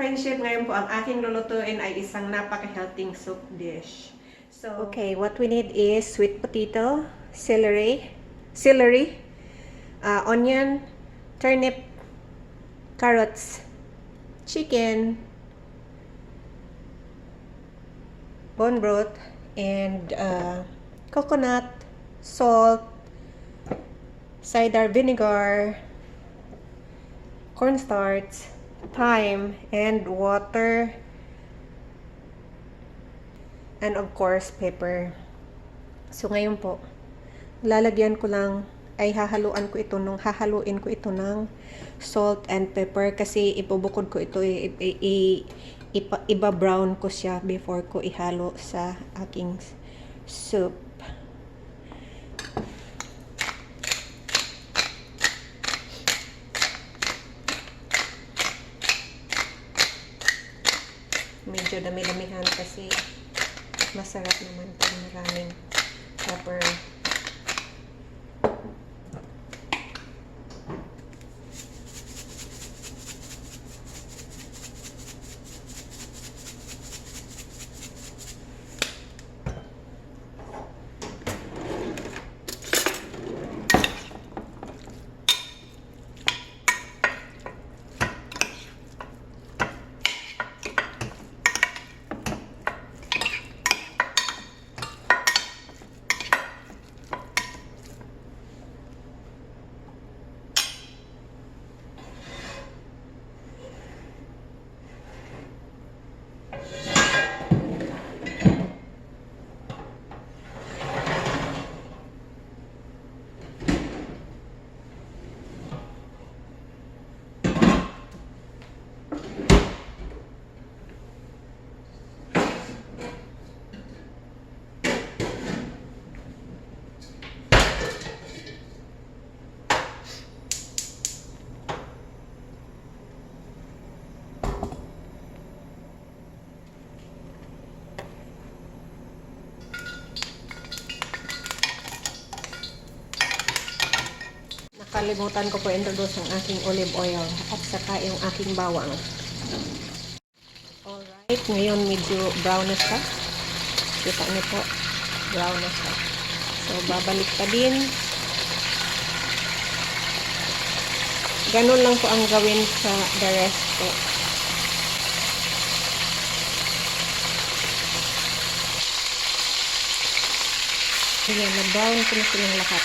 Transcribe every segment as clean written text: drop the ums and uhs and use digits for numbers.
friendship, ngayon po ang aking lulutuin ay isang napaka-healthy soup dish. So, okay, what we need is sweet potato, celery, onion, turnip, carrots, chicken, bone broth, and coconut, salt, cider vinegar, cornstarch, thyme, and water, and of course pepper. So ngayon po, lalagyan ko lang ay hahaluin ko ito ng salt and pepper kasi ibubukod ko ito, iba-brown ko siya before ko ihalo sa aking soup. Medyo dami-damihan kasi masarap naman pag maraming pepper. Nakalimutan ko po introduce ang aking olive oil at saka yung aking bawang. Alright, ngayon medyo brown na siya. Kita niyo po, brown na siya. So, babalik pa din. Ganun lang po ang gawin sa the rest po. Ayan, na-brown ko na silang lahat.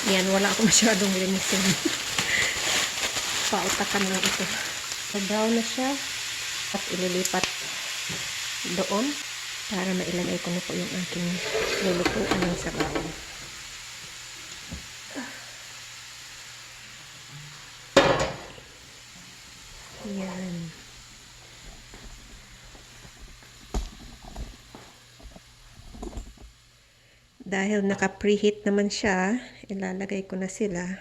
Yan, wala ako masyadong linisin. Pautakan lang ito. Brown na siya at ililipat doon para mailagay ko na po yung aking lulutuan ng sabaw. Yan. Dahil naka-preheat naman siya, ilalagay ko na silang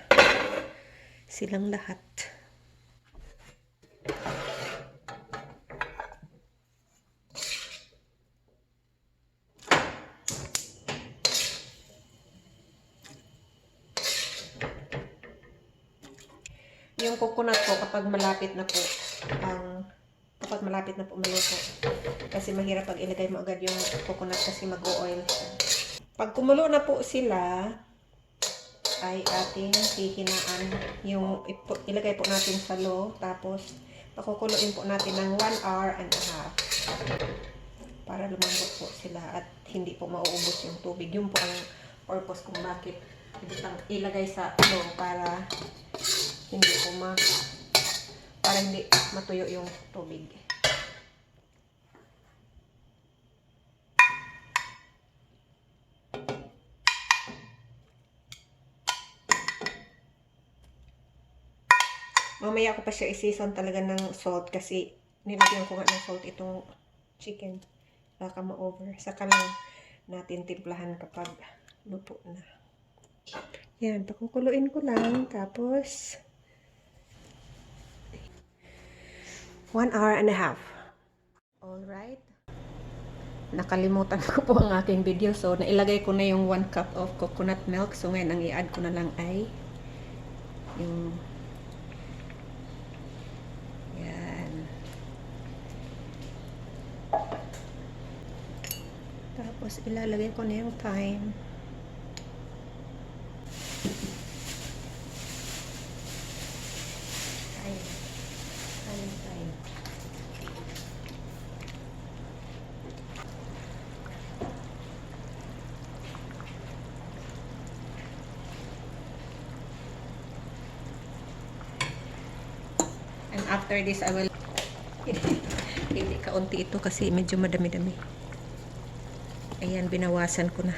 lahat. Yung coconut po kapag malapit na po maluto. Kasi mahirap pag ilagay mo agad yung coconut kasi mag-o-oil siya. Pag kumulo na po sila, ay ating hihinaan yung ilagay po natin sa low, tapos Pakukuluin po natin ng 1 hour and a half para lumambot po sila at hindi po mauubos yung tubig. Yun po ang purpose kung bakit ilagay sa para hindi po para hindi matuyo yung tubig. Mamaya ko pa siya i-season talaga ng salt kasi nilagyan ko nga ng salt itong chicken. Baka ma-over. Saka lang natin timplahan kapag luto na. Yan, pakukuluin ko lang. Tapos 1 hour and a half. Alright. Nakalimutan ko po ang aking video. So, nailagay ko na yung 1 cup of coconut milk. So, ngayon, ang i-add ko na lang ay yung tapos ilalagay ko na yung thyme. Thyme. And after this, I will hindi kaunti ito kasi medyo madami-dami. Ayan, binawasan ko na.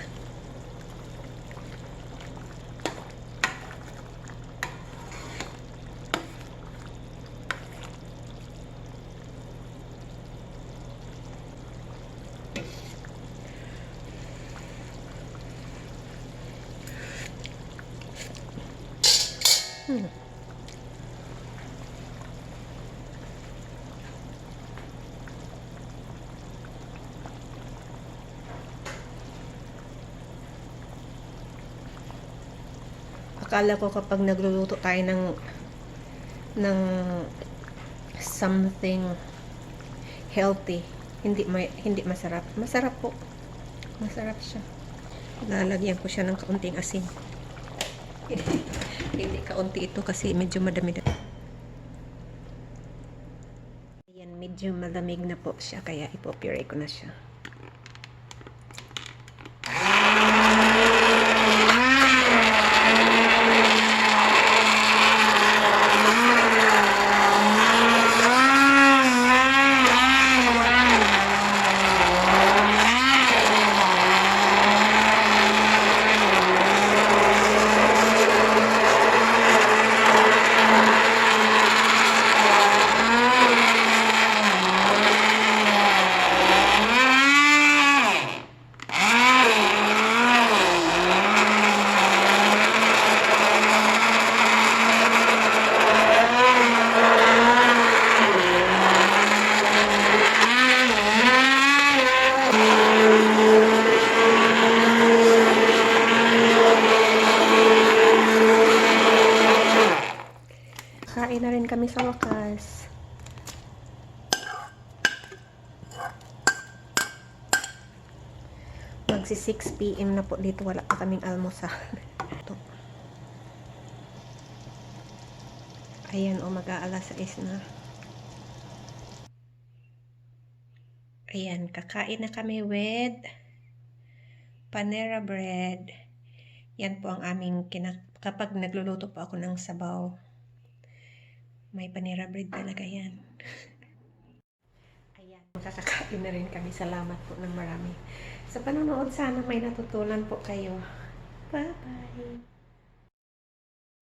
Akala ko kapag nagluluto tayo ng something healthy, hindi masarap. Masarap po. Masarap siya. Lalagyan ko siya ng kaunting asin. Hindi kaunti ito kasi medyo madami-dami. Ayan, medyo malamig na po siya kaya ipopuree ko na siya. Kain na rin kami sa wakas. Magsi 6 PM na po dito. Wala pa kaming almusal. Ayan, mag-aalas 6 na. Ayan, kakain na kami with panera bread. Yan po ang aming kapag nagluluto po ako ng sabaw. May panera bread talaga yan. Ayan, makakakain na rin kami. Salamat po ng marami. Sa panonood, sana may natutunan po kayo. Bye-bye!